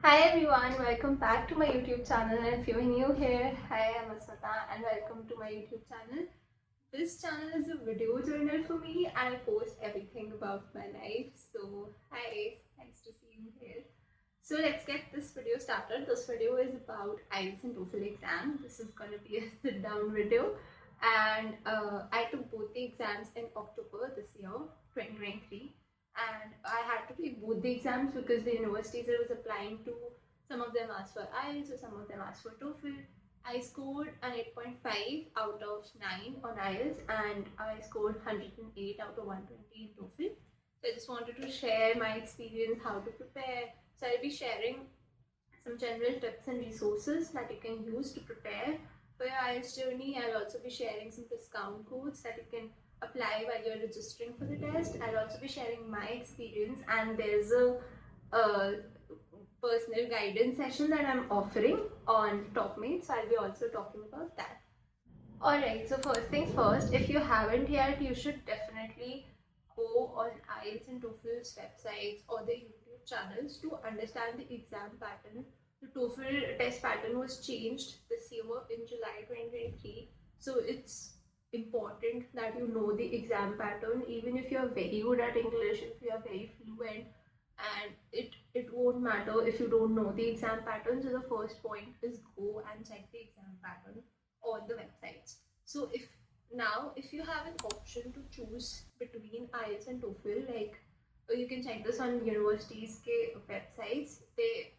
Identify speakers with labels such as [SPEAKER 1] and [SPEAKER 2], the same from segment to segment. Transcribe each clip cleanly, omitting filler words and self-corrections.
[SPEAKER 1] Hi everyone, welcome back to my YouTube channel, and if you're new here, hi, I'm Asmita and welcome to my YouTube channel. This channel is a video journal for me. I post everything about my life. So hi, nice to see you here. So let's get this video started. This video is about IELTS and TOEFL exam. This is going to be a sit down video, and I took both the exams in October this year, 2023. And I had to take both the exams because the universities I was applying to, some of them asked for IELTS or some of them asked for TOEFL. I scored an 8.5 out of 9 on IELTS, and I scored 108 out of 120 in TOEFL. So I just wanted to share my experience, how to prepare. So I'll be sharing some general tips and resources that you can use to prepare for your IELTS journey. I'll also be sharing some discount codes that you can apply while you're registering for the test. I'll also be sharing my experience, and there's a personal guidance session that I'm offering on TopMate, so I'll be also talking about that. Alright, so first things first, if you haven't yet, you should definitely go on IELTS and TOEFL's websites or the YouTube channels to understand the exam pattern. The TOEFL test pattern was changed this year in July 2023, so it's important that you know the exam pattern. Even if you're very good at English, if you are very fluent, and it won't matter if you don't know the exam pattern. So the first point is go and check the exam pattern on the websites. So if you have an option to choose between IELTS and TOEFL, like you can check this on universities ke websites. They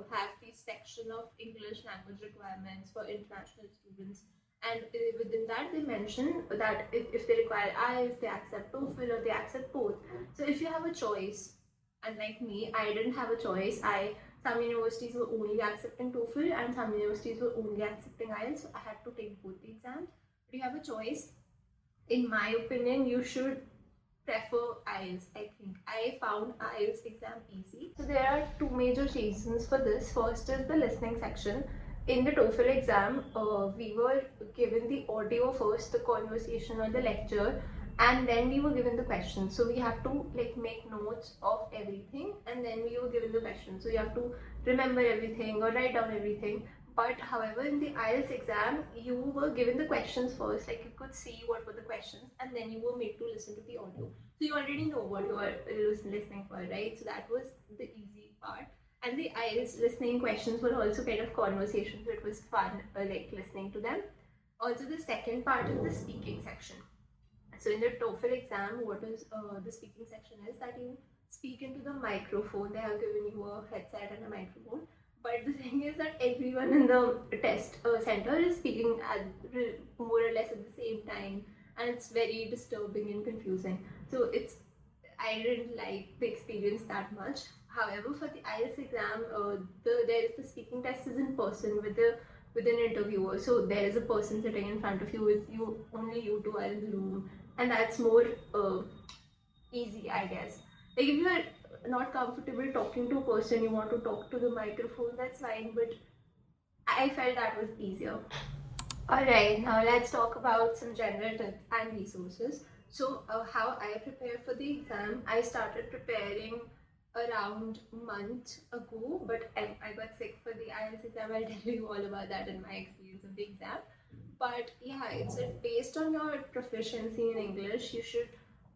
[SPEAKER 1] have this section of English language requirements for international students, and within that they mention that if they require IELTS, they accept TOEFL or they accept both. So if you have a choice, unlike me, I didn't have a choice. Some universities were only accepting TOEFL and some universities were only accepting IELTS. So I had to take both the exams. But you have a choice. In my opinion, you should prefer IELTS. I think I found IELTS exam easy. So there are two major reasons for this. First is the listening section. In the TOEFL exam, we were given the audio first, the conversation or the lecture, and then we were given the questions. So we have to make notes of everything, and then we were given the questions. So you have to remember everything or write down everything. But however, in the IELTS exam, you were given the questions first, like you could see what were the questions, and then you were made to listen to the audio. So you already know what you are listening for, right? So that was the easy part. And the IELTS listening questions were also kind of conversations. So it was fun, listening to them. Also, the second part is the speaking section. So in the TOEFL exam, what is the speaking section is that you speak into the microphone. They have given you a headset and a microphone. But the thing is that everyone in the test center is speaking at more or less at the same time, and it's very disturbing and confusing. So I didn't like the experience that much. However, for the IELTS exam, the speaking test is in person with an interviewer. So there is a person sitting in front of you with you. Only you two are in the room, and that's more easy, I guess. Like if you are not comfortable talking to a person, you want to talk to the microphone, that's fine. But I felt that was easier. Alright, now let's talk about some general tips and resources. So how I prepare for the exam, I started preparing around a month ago, but I got sick for the IELTS exam. I'll tell you all about that in my experience of the exam. But yeah, it's based on your proficiency in English. You should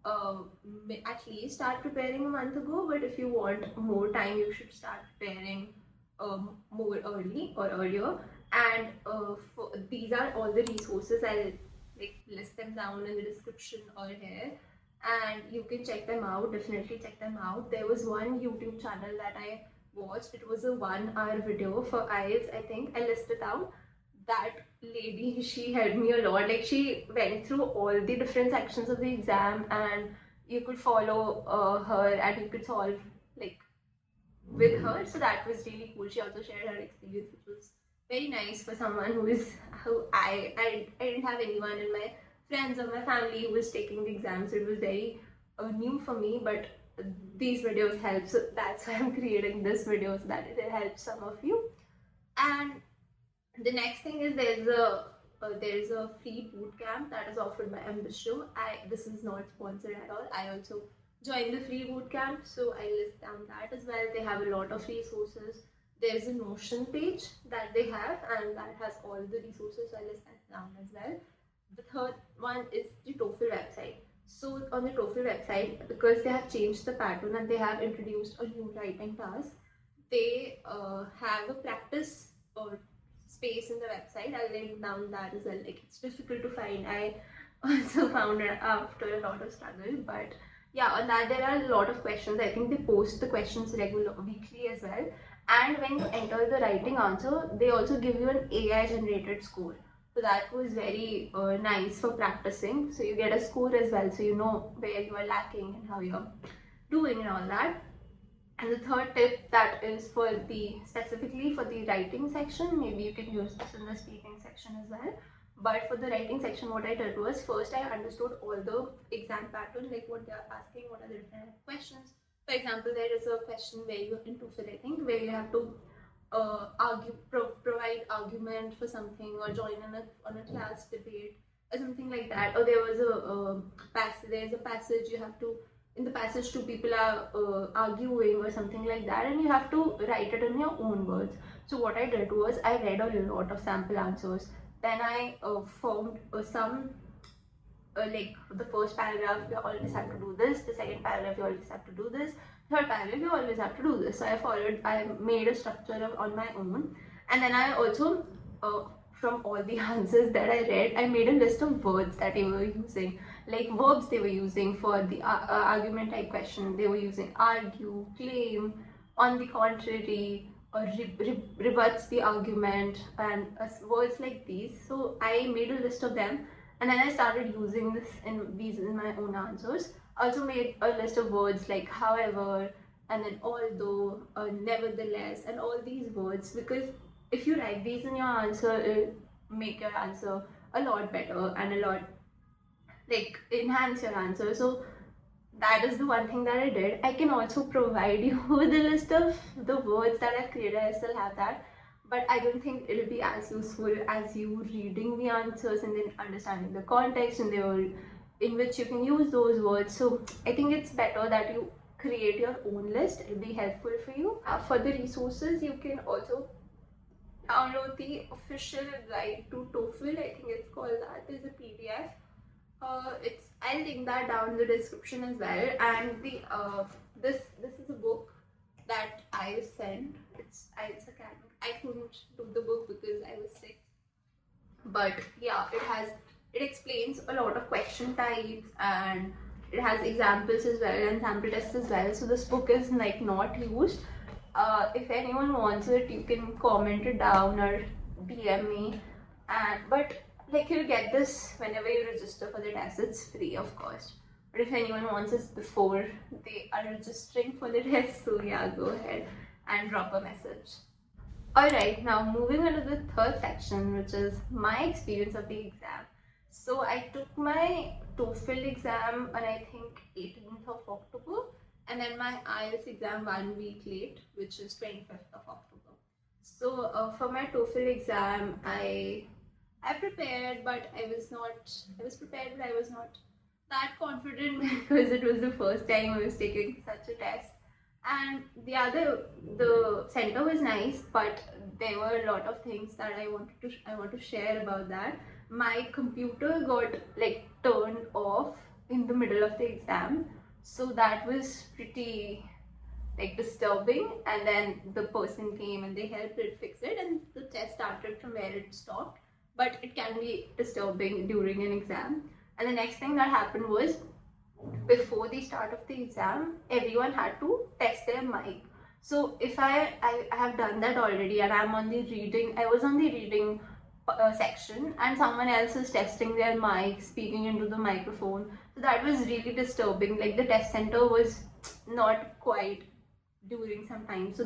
[SPEAKER 1] at least start preparing a month ago, but if you want more time, you should start preparing more early or earlier. And these are all the resources. I'll list them down in the description or here, and you can check them out. Definitely check them out. There was one YouTube channel that I watched. It was a 1 hour video for IELTS. I think I listed out. That lady, she helped me a lot. Like she went through all the different sections of the exam, and you could follow her and you could solve like with her. So that was really cool. She also shared her experience, which was very nice for someone who I didn't have anyone in my friends or my family who was taking the exam, so it was very new for me. But these videos help, so that's why I'm creating this video, so that it helps some of you. And the next thing is there's a free boot camp that is offered by Ambisho. This is not sponsored at all. I also joined the free boot camp, so I list down that as well. They have a lot of resources. there's a Notion page that they have, and that has all the resources I listed down as well. The third one is the TOEFL website. So on the TOEFL website, because they have changed the pattern and they have introduced a new writing task, they have a practice space in the website. I'll link down that as well. Like, it's difficult to find. I also found it after a lot of struggle, but yeah, on that there are a lot of questions. I think they post the questions weekly as well. And when you enter the writing answer, they also give you an AI generated score. So that was very nice for practicing. So you get a score as well, so you know where you are lacking and how you're doing and all that. And the third tip, that is for specifically for the writing section. Maybe you can use this in the speaking section as well. But for the writing section, what I did was, first I understood all the exam pattern, like what they are asking, what are the different questions. For example, there is a question where you in TOEFL, I think, where you have to provide argument for something, or join on a class debate or something like that. Or there was there's a passage you have to, in the passage two people are arguing or something like that, and you have to write it in your own words. So what I did was, I read a lot of sample answers. Then I formed some like, the first paragraph you always have to do this, the second paragraph you always have to do this, third paragraph you always have to do this. So I made a structure on my own. And then I also from all the answers that I read, I made a list of words that they were using, like verbs they were using for the argument type question. They were using argue, claim, on the contrary, or rebuts the argument, and words like these. So I made a list of them, and then I started using these in my own answers. I also made a list of words like however, and then although, nevertheless, and all these words, because if you write these in your answer, it'll make your answer a lot better and a lot, like, enhance your answer. So that is the one thing that I did. I can also provide you with a list of the words that I've created. I still have that, but I don't think it'll be as useful as you reading the answers and then understanding the context and the world in which you can use those words. So I think it's better that you create your own list. It'll be helpful for you. For the resources, you can also download the official guide to TOEFL. I think it's called that. There's a PDF. I'll link that down in the description as well. And this is a book that I sent. It's academic. I couldn't do the book because I was sick. But yeah, it explains a lot of question types, and it has examples as well and sample tests as well. So this book is like not used. If anyone wants it, you can comment it down or DM me. But like, you'll get this whenever you register for the test. It's free, of course. But if anyone wants it before they are registering for the test, so yeah, go ahead and drop a message. Alright, now moving on to the third section, which is my experience of the exam. So I took my TOEFL exam on, I think, 18th of October, and then my IELTS exam 1 week late, which is 25th of October. So for my TOEFL exam, I prepared, but I was prepared, but I was not that confident because it was the first time I was taking such a test. And the center was nice, but there were a lot of things that I want to share about that. My computer got like turned off in the middle of the exam, so that was pretty like disturbing. And then the person came and they helped it fix it, and the test started from where it stopped. But it can be disturbing during an exam. And the next thing that happened was, before the start of the exam, everyone had to test their mic. So if I have done that already, and I was on the reading section, and someone else is testing their mic, speaking into the microphone. So that was really disturbing. Like, the test center was not quite during some time. So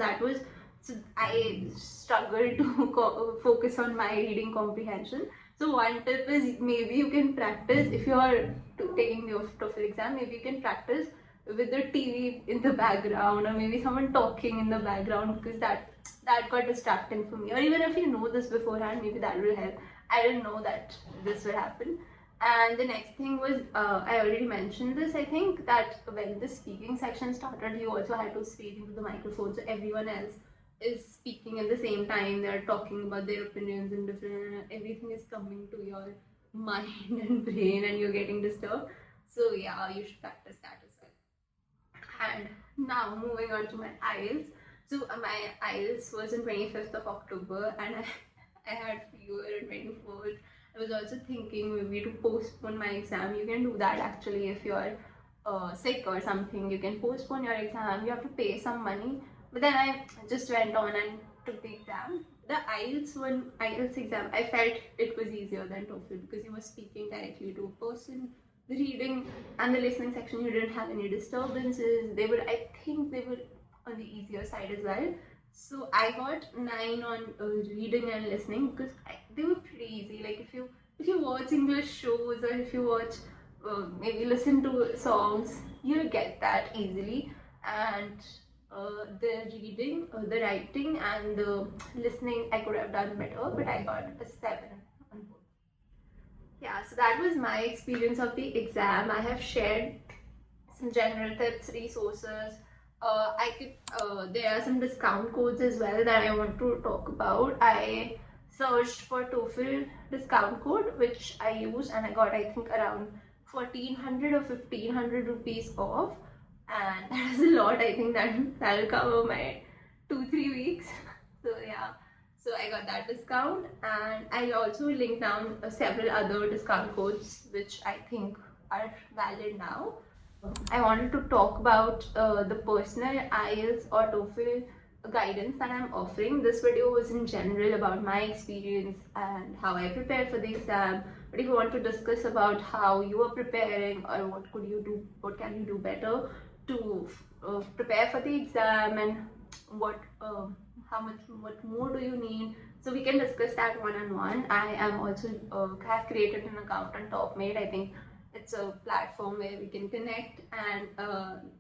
[SPEAKER 1] I struggled to focus on my reading comprehension. So one tip is, maybe you can practice, if you are taking the TOEFL exam, maybe you can practice with the TV in the background, or maybe someone talking in the background, because that got distracting for me. Or even if you know this beforehand, maybe that will help. I didn't know that this would happen. And the next thing was, I already mentioned this, I think, that when the speaking section started, you also had to speak into the microphone, so everyone else is speaking speaking at the same time, they're talking about their opinions and different, everything is coming to your mind and brain and you're getting disturbed. So yeah, you should practice that as well. And now moving on to my IELTS. So my IELTS was on 25th of October and I had fever on 24th. I was also thinking maybe to postpone my exam. You can do that actually if you're sick or something. You can postpone your exam. You have to pay some money. But then I just went on and took the exam. The IELTS exam, I felt it was easier than TOEFL because you were speaking directly to a person. The reading and the listening section, you didn't have any disturbances. I think they were on the easier side as well. So I got 9 on reading and listening because they were pretty easy. Like if you watch English shows or if you watch maybe listen to songs, you'll get that easily. And the reading, the writing and the listening I could have done better, but I got a 7 on both. Yeah, so that was my experience of the exam. I have shared some general tips, resources. There are some discount codes as well that I want to talk about. I searched for TOEFL discount code, which I used, and I got I think around 1400 or 1500 rupees off, and that is a lot. I think that'll cover my 2-3 weeks. So yeah, so I got that discount, and I'll also link down several other discount codes which I think are valid now. I wanted to talk about the personal IELTS or TOEFL guidance that I'm offering. This video was in general about my experience and how I prepared for the exam. But if you want to discuss about how you are preparing or what can you do better to prepare for the exam and what more do you need, so we can discuss that one-on-one. I am also have created an account on TopMate. I think it's a platform where we can connect, and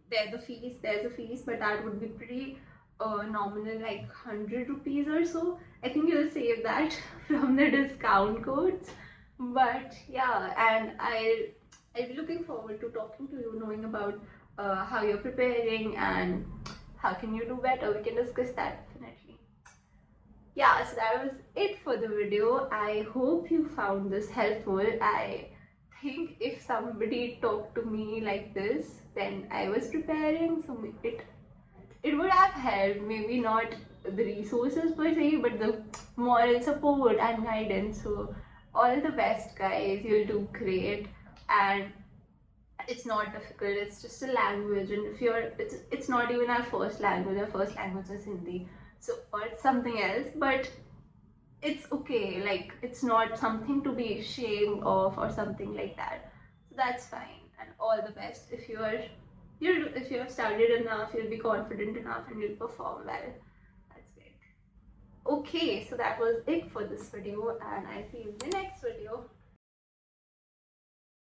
[SPEAKER 1] there's a fees, but that would be pretty nominal, like 100 rupees or so. I think you'll save that from the discount codes. But yeah, and I'll be looking forward to talking to you, knowing about how you're preparing and how can you do better. We can discuss that definitely. Yeah, so that was it for the video. I hope you found this helpful. I think if somebody talked to me like this when I was preparing, so it would have helped. Maybe not the resources per se, but the moral support and guidance. So all the best, guys. You'll do great, and it's not difficult. It's just a language, and if it's not even our first language. Our first language is Hindi, so or it's something else, but it's okay. Like it's not something to be ashamed of or something like that. So that's fine, and all the best. If you have studied enough, you'll be confident enough and you'll perform well. That's great. Okay, so that was it for this video, and I'll see you in the next video.